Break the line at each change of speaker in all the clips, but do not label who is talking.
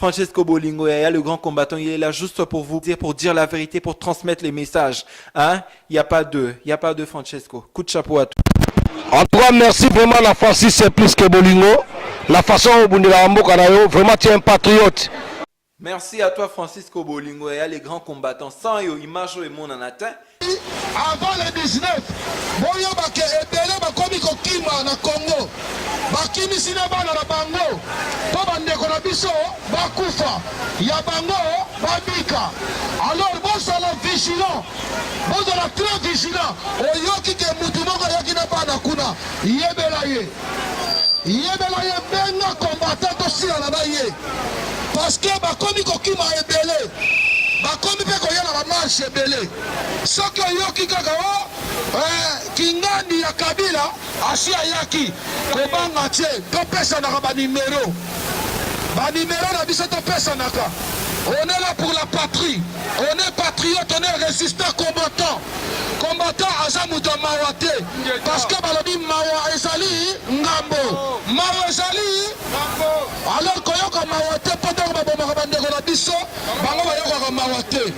Francesco Bolingo Yaya, le grand combattant, il est là juste pour vous dire, pour dire la vérité, pour transmettre les messages. Hein? Il n'y a pas de Francesco. Coup de chapeau à toi.
En tout cas, merci vraiment la Francis, c'est plus que Bolingo. La façon où Bundilambo Kanayo, vraiment tu es un patriote.
Merci à toi Francisco Bolingo Yaya, les grands combattants. Sans yo, image et mon en atteint.
Avant le 19, boyo bake ebele bakomi kokima na Congo. Bakimi sina bana na bango. Po bandeko na biso bakufa. Ya bango babika. Alors bon la vigilant. Bon la très vigilant. Oyoki ke mutu moko yoki na bana kuna. Yebela ye. Yebela ye benga combattant to sila na baye. Parce que bakomi kokima ebele. Bakomi pe koyela ba marche ebele. Soki oyoki kaka Kingani ya Kabila asia yaki kobanga tie topesa na ba numéro na biso topesa naka. On est là pour la patrie. On est patriote, on est résistant, combattant. Combattant azamuto mawate. Parce que balobi mawa ezali ngambo. Mawa ezali ngambo. Alors koyoka mawate poto baboma bandeko na biso, bango bayoka mawate.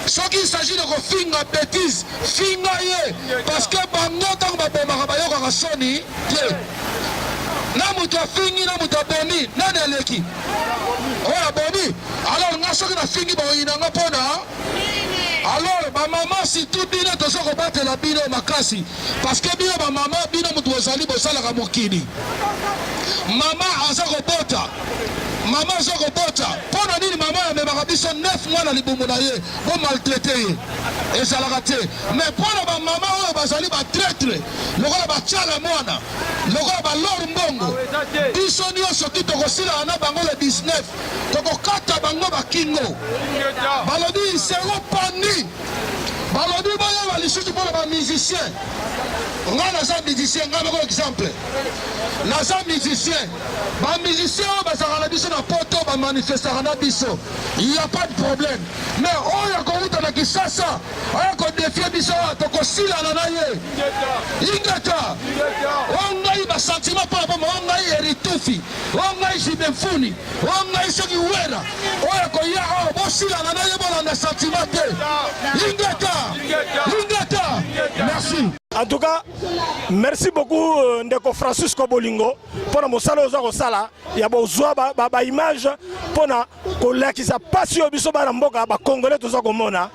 Ce qu'il s'agit de finga bêtise, finga ye parce que bango tant baboma bayoka soni. Namuto fingi namuto boni, nani aleki? Oh boni. Alors nga soki na fingi ba inanga pona. Alors ma maman si tout bino tozo ko batela bino makasi parce que bino ba maman bino mutu ozali bosala ka mokini. Mama azako bota. Maman azako bota. Pona nini maman amemaka biso 9 mois na libumu na ye, bo maltraité ye. Ezalaka te. Mais pona ba maman oyo bazali ba traître, lokola ba tchala mwana, lokola ba lor mbongo. Biso nyonso kitokosila na bango le 19. Tokokata bango bakingo. Balobi zéro pandi. Balobi boyo balisusu pona ba musicien. Nga naza musicien, nga bako exemple. Naza musicien. Ba musicien bazaka na biso na poto ba manifestaka na biso. Il n'y a pas de problème. Mais oyo koruta na Kisasa, oyo ko défier biso tokosila na ye. Ingeta. Ongai ba sentiment pa pa ongai eritufi. Ongai jibefuni. Ongai soki wera. Oyo ko ya bosila na ye bona na sentiment te. Ingeta. Ingeta. Merci.
En tout cas, merci beaucoup Ndeko Francisco Bolingo pour la mosala aux sala. Il y a ba image pour na kolakisa passion biso ba mboka ba congolais tous komona.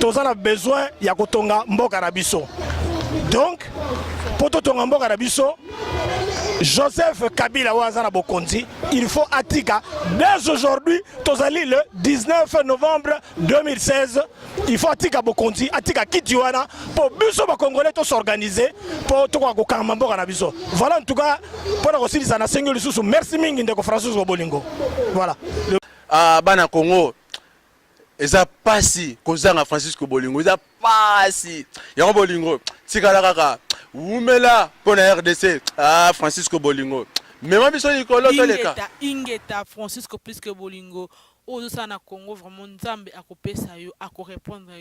Tous on a besoin ya kotonga mboka na biso. Donc pour totonga mboka na biso, Joseph Kabila Ouazana Bokonzi, il faut Atika dès aujourd'hui, Tozali le 19 novembre 2016, il faut Atika Bokonzi, Atika Kitiwana pour Biso Congolais tous s'organiser pour tout Kamambo Nabiso. Voilà en tout cas pour la aussi ça na sengoli sous merci mingi ndeko Francisco Bolingo. Voilà.
Bana Congo eza pasi kozanga Francisco Bolingo eza pasi ya Bolingo tikala kaka umela pona RDC Francisco Bolingo mais moi biso ikolo toleka
ingeta Francisco plus que Bolingo ozo sana Congo vraiment nzambe akopesa yo akorépondre yo